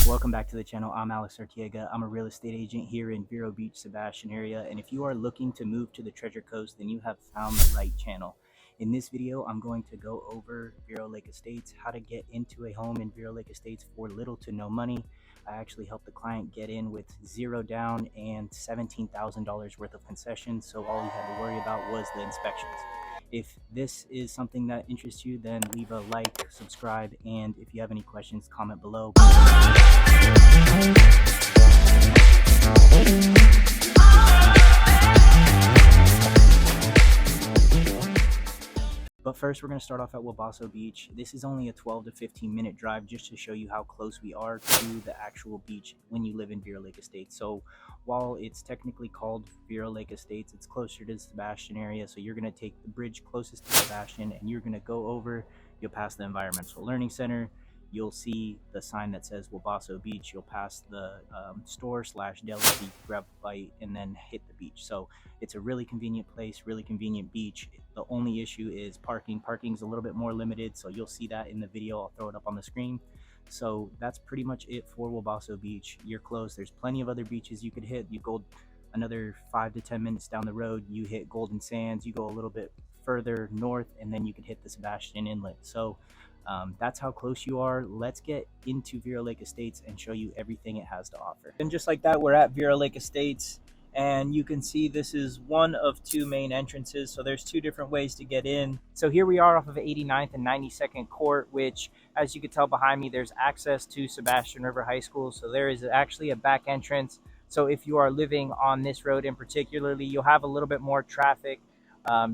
Welcome back to the channel. I'm Arteaga. I'm a real estate agent here in Vero Beach, Sebastian area. And if you are looking to move to the Treasure Coast, then you have found the right channel. In this video, I'm going to go over Vero Lake Estates, how to get into a home in Vero Lake Estates for little to no money. I actually helped the client get in with zero down and $17,000 worth of concessions. So all he had to worry about was the inspections. If this is something that interests you, then leave a like, subscribe, and if you have any questions, comment below. But first, we're going to start off at Wabasso Beach. This is only a 12 to 15 minute drive just to show you how close we are to the actual beach when you live in Vero Lake Estates. So while it's technically called Vero Lake Estates, it's closer to the Sebastian area. So you're going to take the bridge closest to Sebastian and you're going to go over, you'll pass the Environmental Learning Center. You'll see the sign that says Wabasso Beach. You'll pass the store/deli, grab a bite, and then hit the beach. So it's a really convenient place, really convenient beach. The only issue is parking. Parking's a little bit more limited, so you'll see that in the video. I'll throw it up on the screen. So that's pretty much it for Wabasso Beach. You're close. There's plenty of other beaches you could hit. You go another 5 to 10 minutes down the road, you hit Golden Sands. You go a little bit further north, and then you can hit the Sebastian Inlet. So that's how close you are. Let's get into Vero Lake Estates and show you everything it has to offer. And just like that, we're at Vero Lake Estates, and you can see this is one of two main entrances. So there's two different ways to get in. So here we are off of 89th and 92nd Court, which, as you can tell behind me, there's access to Sebastian River High School. So there is actually a back entrance. So if you are living on this road in particularly, you'll have a little bit more traffic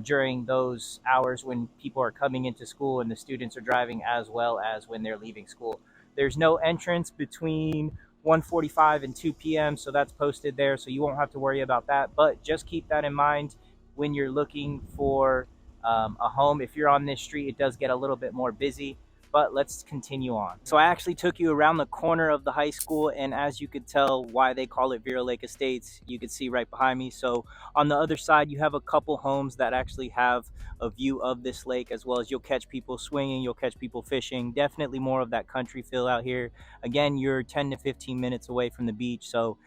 during those hours when people are coming into school and the students are driving, as well as when they're leaving school. There's no entrance between 1:45 and 2 p.m. so that's posted there, so you won't have to worry about that. But just keep that in mind when you're looking for a home. If you're on this street, it does get a little bit more busy. But let's continue on. So I actually took you around the corner of the high school, and as you could tell why they call it Vero Lake Estates, you could see right behind me. So on the other side, you have a couple homes that actually have a view of this lake, as well as you'll catch people swinging, you'll catch people fishing. Definitely more of that country feel out here. Again, you're 10 to 15 minutes away from the beach. So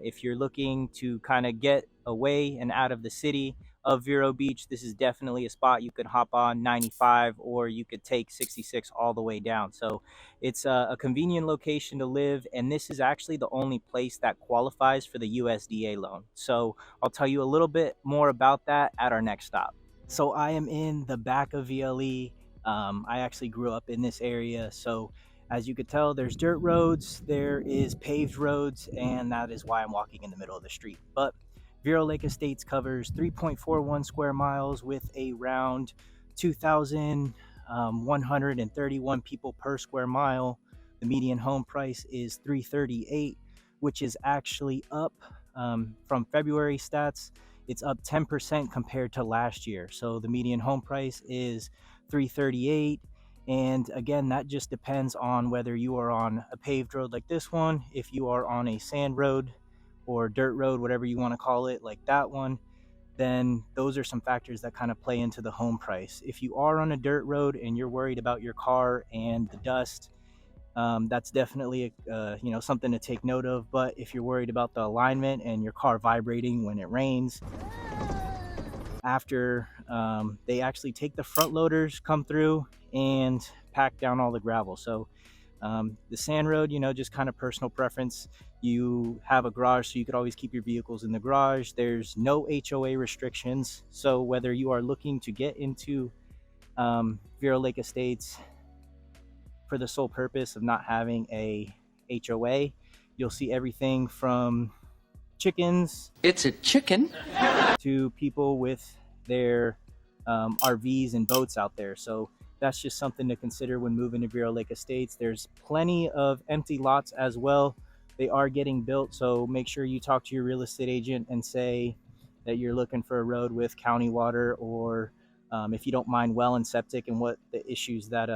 if you're looking to kind of get away and out of the city of Vero Beach, this is definitely a spot. You could hop on 95 or you could take 66 all the way down. So it's a convenient location to live, and this is actually the only place that qualifies for the USDA loan. So I'll tell you a little bit more about that at our next stop. So I am in the back of VLE. I actually grew up in this area, so as you could tell, there's dirt roads, there is paved roads, and that is why I'm walking in the middle of the street. But Vero Lake Estates covers 3.41 square miles with around 2,131 people per square mile. The median home price is $338, which is actually up from February stats. It's up 10% compared to last year. So the median home price is $338. And again, that just depends on whether you are on a paved road like this one, if you are on a sand road or dirt road, whatever you want to call it, like that one, then those are some factors that kind of play into the home price. If you are on a dirt road and you're worried about your car and the dust, that's definitely something to take note of. But if you're worried about the alignment and your car vibrating when it rains, after they actually take the front loaders, come through and pack down all the gravel. So the sand road, just kind of personal preference. You have a garage, so you could always keep your vehicles in the garage. There's no HOA restrictions. So whether you are looking to get into Vero Lake Estates for the sole purpose of not having a HOA, you'll see everything from chickens. It's a chicken. To people with their RVs and boats out there. So that's just something to consider when moving to Vero Lake Estates. There's plenty of empty lots as well. They are getting built, so make sure you talk to your real estate agent and say that you're looking for a road with county water, or if you don't mind, well and septic, and what the issues that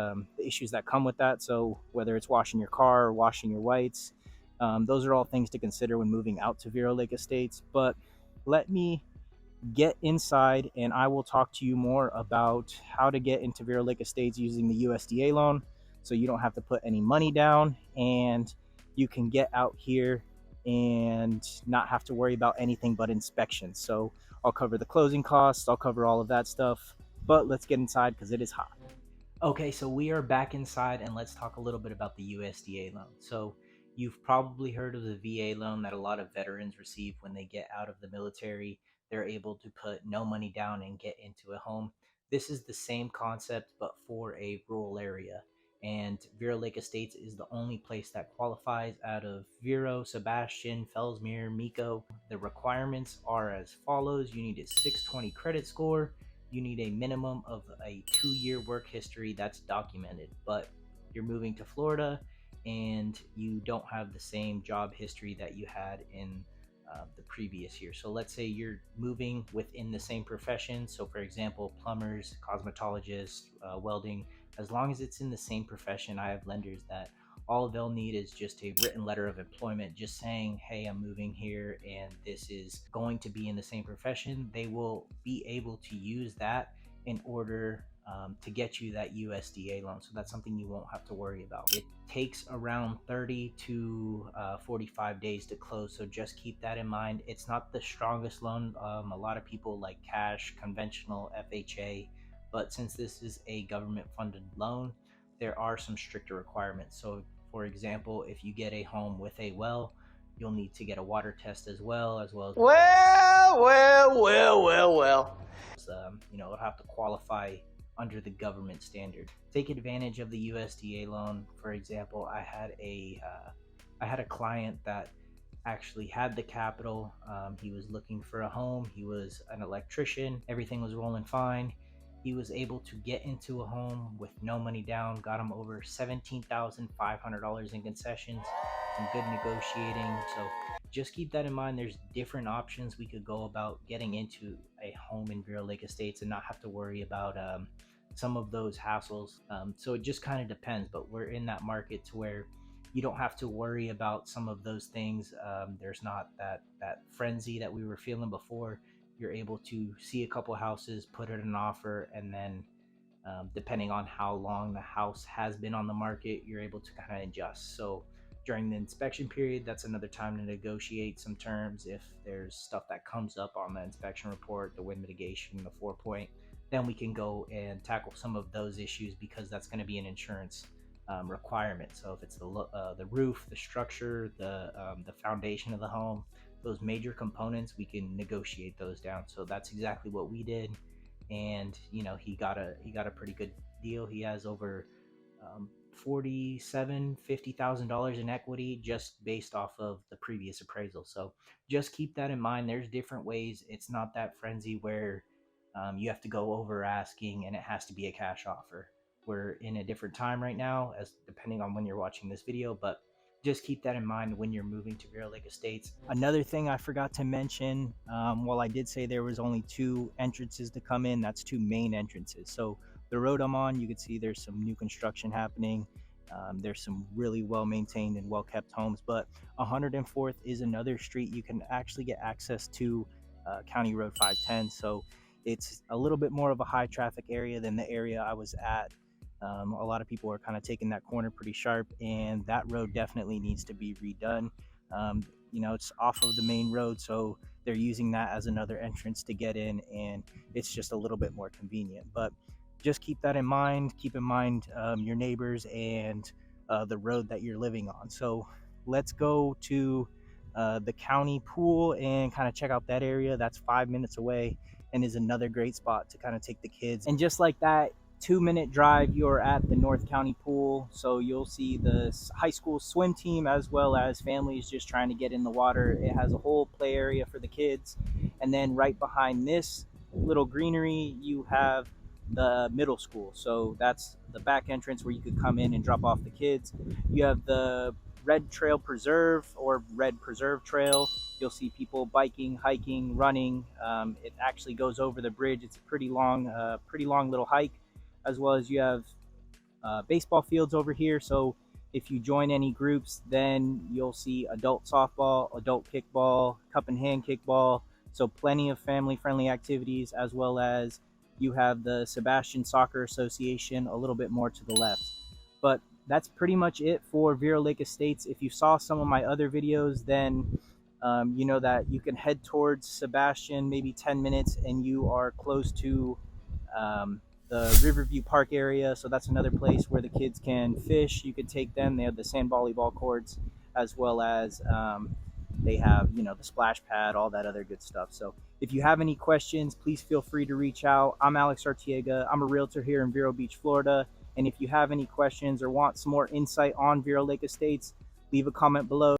come with that. So whether it's washing your car or washing your whites, those are all things to consider when moving out to Vero Lake Estates. But let me get inside and I will talk to you more about how to get into Vero Lake Estates using the USDA loan, so you don't have to put any money down, and you can get out here and not have to worry about anything but inspections. So I'll cover the closing costs, I'll cover all of that stuff, but let's get inside because it is hot. Okay, so we are back inside and let's talk a little bit about the USDA loan. So you've probably heard of the VA loan that a lot of veterans receive when they get out of the military. They're able to put no money down and get into a home. This is the same concept but for a rural area. And Vero Lake Estates is the only place that qualifies out of Vero, Sebastian, Fellsmere, Miko. The requirements are as follows: you need a 620 credit score, you need a minimum of a 2-year work history that's documented, but you're moving to Florida and you don't have the same job history that you had in the previous year. So let's say you're moving within the same profession. So for example, plumbers, cosmetologists, welding, as long as it's in the same profession, I have lenders that all they'll need is just a written letter of employment, just saying, hey, I'm moving here and this is going to be in the same profession. They will be able to use that in order to get you that USDA loan. So that's something you won't have to worry about. It takes around 30 to 45 days to close. So just keep that in mind. It's not the strongest loan. A lot of people like cash, conventional, FHA, but since this is a government funded loan, there are some stricter requirements. So for example, if you get a home with a well, you'll need to get a water test as well as it'll have to qualify under the government standard. Take advantage of the USDA loan. For example, I had a client that actually had the capital. He was looking for a home. He was an electrician. Everything was rolling fine. He was able to get into a home with no money down, got him over $17,500 in concessions, some good negotiating. So just keep that in mind. There's different options we could go about getting into a home in Vero Lake Estates and not have to worry about some of those hassles. So it just kind of depends, but we're in that market to where you don't have to worry about some of those things. There's not that frenzy that we were feeling before. You're able to see a couple houses, put in an offer, and then depending on how long the house has been on the market, you're able to kind of adjust. So during the inspection period, that's another time to negotiate some terms. If there's stuff that comes up on the inspection report, the wind mitigation, the 4-point, then we can go and tackle some of those issues because that's going to be an insurance requirement. So if it's the roof, the structure, the foundation of the home, those major components, we can negotiate those down. So that's exactly what we did, and he got a pretty good deal. He has over $50,000 in equity just based off of the previous appraisal. So just keep that in mind. There's different ways. It's not that frenzy where you have to go over asking and it has to be a cash offer. We're in a different time right now, as depending on when you're watching this video, but just keep that in mind when you're moving to Vero Lake Estates. Another thing I forgot to mention, while I did say there was only 2 entrances to come in, that's 2 main entrances. So the road I'm on, you can see there's some new construction happening. There's some really well maintained and well kept homes, but 104th is another street you can actually get access to County Road 510. So it's a little bit more of a high traffic area than the area I was at. A lot of people are kind of taking that corner pretty sharp, and that road definitely needs to be redone. It's off of the main road, so they're using that as another entrance to get in, and it's just a little bit more convenient. But just keep that in mind. Keep in mind your neighbors and the road that you're living on. So let's go to the county pool and kind of check out that area. That's 5 minutes away and is another great spot to kind of take the kids. And just like that, 2-minute drive, you're at the North County pool. So you'll see the high school swim team as well as families just trying to get in the water. It has a whole play area for the kids. And then right behind this little greenery, you have the middle school. So that's the back entrance where you could come in and drop off the kids. You have the Red Trail Preserve or Red Preserve Trail. You'll see people biking, hiking, running. It actually goes over the bridge. It's a pretty long little hike, as well as you have baseball fields over here. So if you join any groups, then you'll see adult softball, adult kickball, cup and hand kickball. So plenty of family-friendly activities, as well as you have the Sebastian Soccer Association a little bit more to the left. But that's pretty much it for Vero Lake Estates. If you saw some of my other videos, then you know that you can head towards Sebastian, maybe 10 minutes, and you are close to the Riverview Park area. So that's another place where the kids can fish. You could take them. They have the sand volleyball courts, as well as they have, you know, the splash pad, all that other good stuff. So if you have any questions, please feel free to reach out. I'm Alex Arteaga. I'm a realtor here in Vero Beach, Florida. And if you have any questions or want some more insight on Vero Lake Estates, leave a comment below.